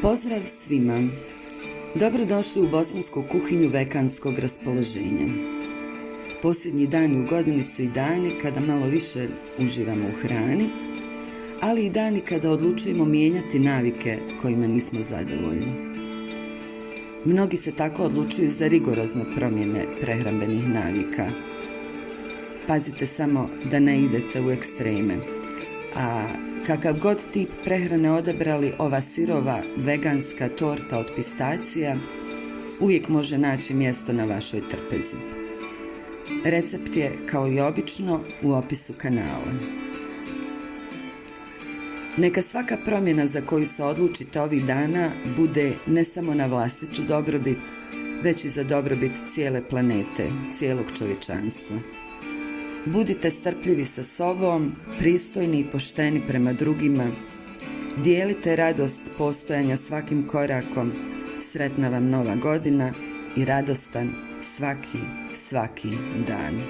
Pozdrav svima! Dobrodošli u bosansku kuhinju veganskog raspoloženja. Posljednji dani u godini su i dani kada malo više uživamo u hrani, ali i dani kada odlučujemo mijenjati navike kojima nismo zadovoljni. Mnogi se tako odlučuju za rigorozne promjene prehrambenih navika. Pazite samo da ne idete u ekstreme, a kakav god tip prehrane odabrali, ova sirova veganska torta od pistacija uvijek može naći mjesto na vašoj trpezi. Recept je, kao i obično, u opisu kanala. Neka svaka promjena za koju se odlučite ovih dana bude ne samo na vlastitu dobrobit, već i za dobrobit cijele planete, cijelog čovječanstva. Budite strpljivi sa sobom, pristojni i pošteni prema drugima. Dijelite radost postojanja svakim korakom. Sretna vam nova godina i radostan svaki dan.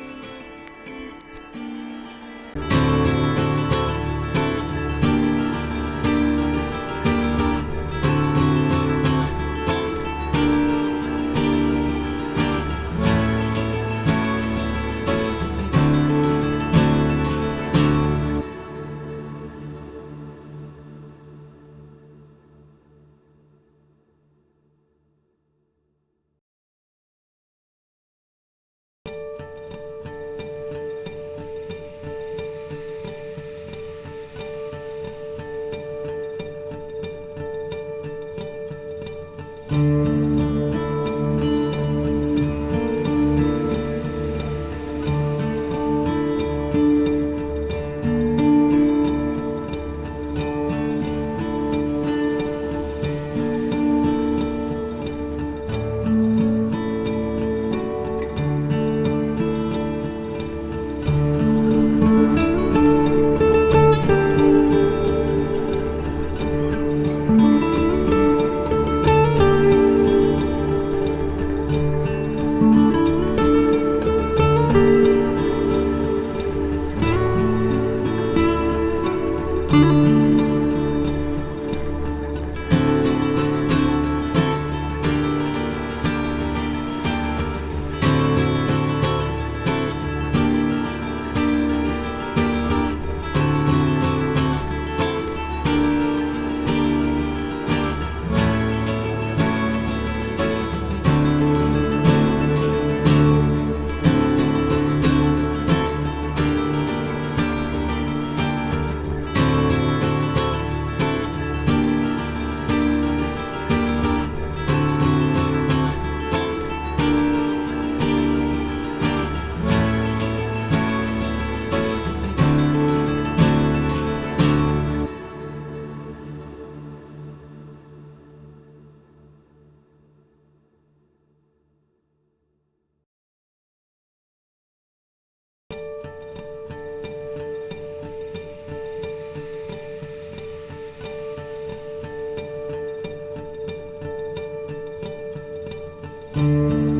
Thank you.